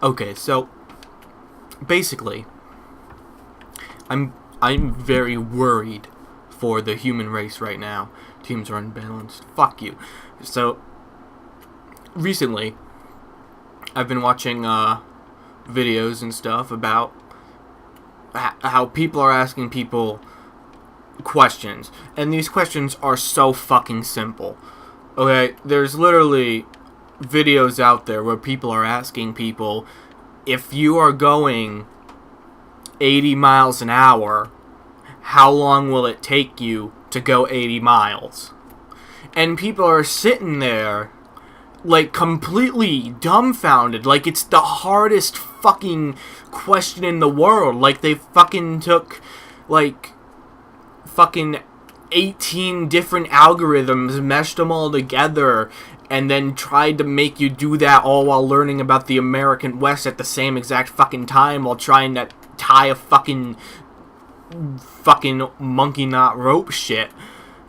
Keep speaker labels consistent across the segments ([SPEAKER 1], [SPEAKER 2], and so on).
[SPEAKER 1] Okay, so basically, I'm very worried for the human race right now. Teams are unbalanced. Fuck you. So recently, I've been watching videos and stuff about how people are asking people questions, and these questions are so fucking simple. Okay, there's literally videos out there where people are asking people, if you are going 80 miles an hour, how long will it take you to go 80 miles? And people are sitting there like completely dumbfounded, like it's the hardest fucking question in the world. Like they fucking took like fucking 18 different algorithms, meshed them all together, and then tried to make you do that all while learning about the American West at the same exact fucking time, while trying to tie a fucking monkey knot rope shit.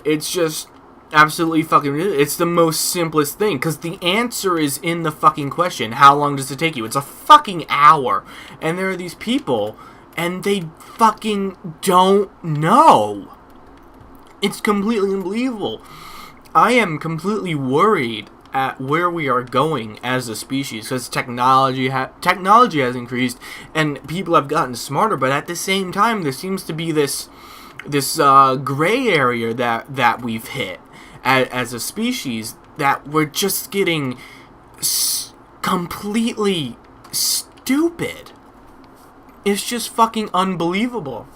[SPEAKER 1] It's just absolutely fucking ridiculous. It's the most simplest thing, because the answer is in the fucking question. How long does it take you? It's a fucking hour. And there are these people, and they fucking don't know. It's completely unbelievable. I am completely worried at where we are going as a species, because technology has increased and people have gotten smarter, but at the same time there seems to be this gray area that we've hit as a species, that we're just getting completely stupid. It's just fucking unbelievable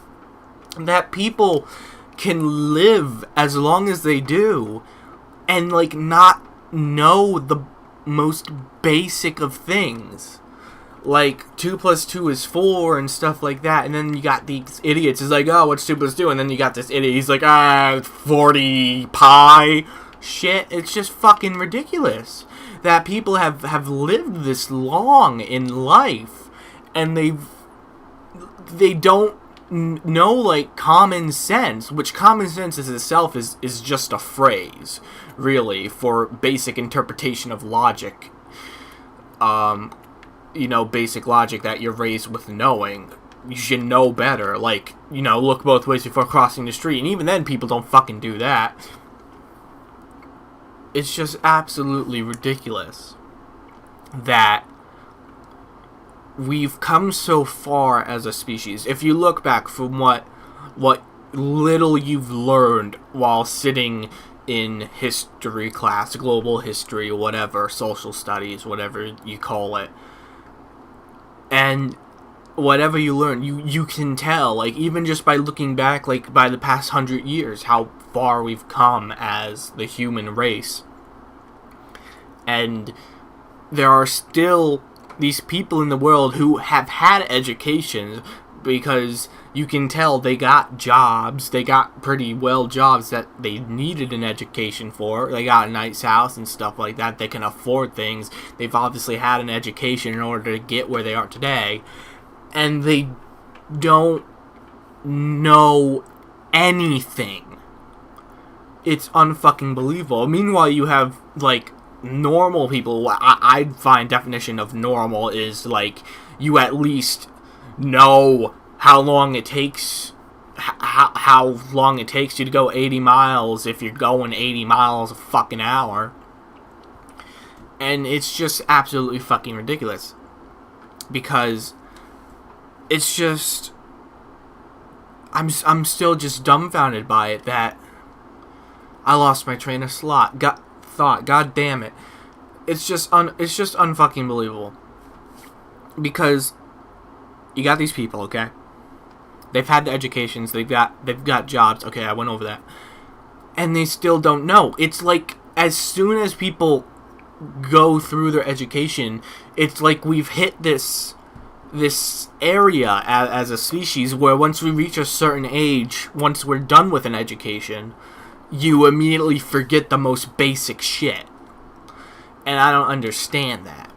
[SPEAKER 1] that people can live as long as they do and like not know the most basic of things, like 2 plus 2 is 4 and stuff like that. And then you got these idiots, it's like, oh, what's 2 plus 2? And then you got this idiot, he's like, 40 pi shit. It's just fucking ridiculous that people have lived this long in life and they don't know like common sense, which common sense is itself is just a phrase, really, for basic interpretation of logic. Basic logic that you're raised with knowing. You should know better, like, look both ways before crossing the street, and even then people don't fucking do that. It's just absolutely ridiculous that we've come so far as a species. If you look back from what little you've learned while sitting in history class, global history, whatever, social studies, whatever you call it, and whatever you learn, you can tell, like, even just by looking back, like, by the past 100 years, how far we've come as the human race. And there are still these people in the world who have had education, because you can tell they got jobs, they got pretty well jobs that they needed an education for. They got a nice house and stuff like that, they can afford things. They've obviously had an education in order to get where they are today, and they don't know anything. It's unfucking believable. Meanwhile, you have, like, normal people. I find definition of normal is, like, you at least know how long it takes you to go 80 miles if you're going 80 miles a fucking hour. And it's just absolutely fucking ridiculous, because it's just, I'm still just dumbfounded by it that I lost my train of thought. God damn it. It's just unfucking believable. Because you got these people, okay? They've had the educations, they've got jobs, okay, I went over that. And they still don't know. It's like, as soon as people go through their education, it's like we've hit this area as a species where once we reach a certain age, once we're done with an education, you immediately forget the most basic shit. And I don't understand that.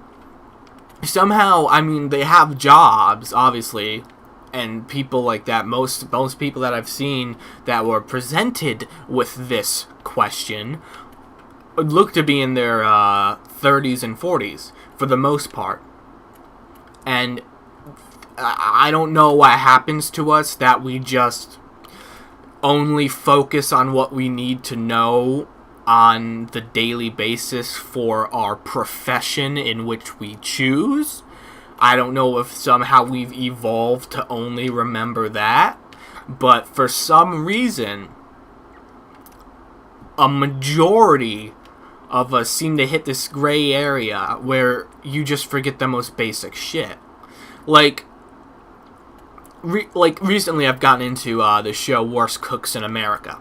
[SPEAKER 1] Somehow, I mean, they have jobs, obviously, and people like that. Most people that I've seen that were presented with this question look to be in their 30s and 40s, for the most part. And I don't know what happens to us that we just only focus on what we need to know on the daily basis for our profession in which we choose. I don't know if somehow we've evolved to only remember that, but for some reason, a majority of us seem to hit this gray area where you just forget the most basic shit. Like recently I've gotten into the show Worst Cooks in America,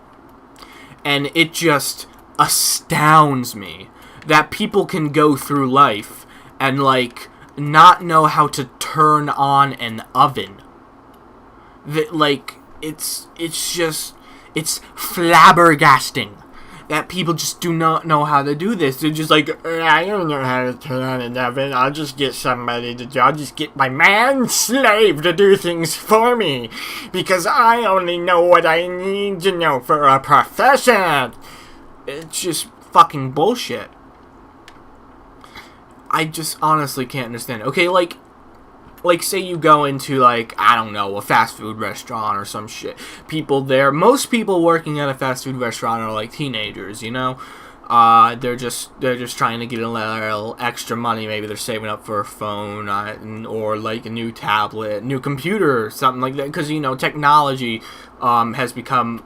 [SPEAKER 1] and it just astounds me that people can go through life and, like, not know how to turn on an oven. That, like, it's flabbergasting that people just do not know how to do this. They're just like, I don't know how to turn on an oven. I'll just get my man-slave to do things for me, because I only know what I need to know for a profession. It's just fucking bullshit. I just honestly can't understand. Okay, like say you go into, like, I don't know, a fast food restaurant or some shit. Most people working at a fast food restaurant are like teenagers, you know? They're just trying to get a little extra money. Maybe they're saving up for a phone, or like a new tablet, new computer, something like that. Because, you know, technology has become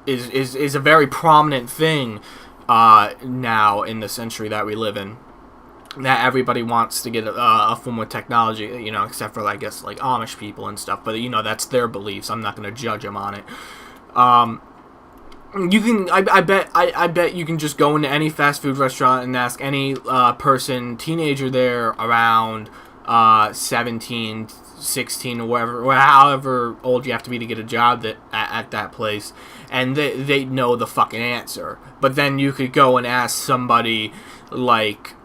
[SPEAKER 1] is a very prominent thing now in the century that we live in. That everybody wants to get a form of technology, you know, except for, I guess, like, Amish people and stuff. But, you know, that's their beliefs. I'm not going to judge them on it. You can, I bet you can just go into any fast food restaurant and ask any teenager there around 17, 16, or however old you have to be to get a job at that place, and they know the fucking answer. But then you could go and ask somebody, like,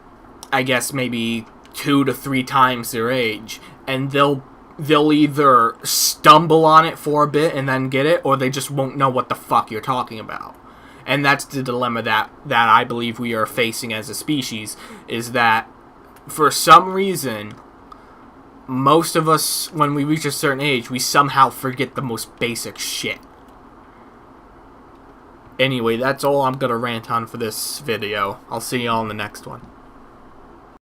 [SPEAKER 1] I guess maybe 2 to 3 times their age, and they'll either stumble on it for a bit and then get it, or they just won't know what the fuck you're talking about. And that's the dilemma that I believe we are facing as a species, is that for some reason, most of us, when we reach a certain age, we somehow forget the most basic shit. Anyway, that's all I'm gonna rant on for this video. I'll see y'all in the next one.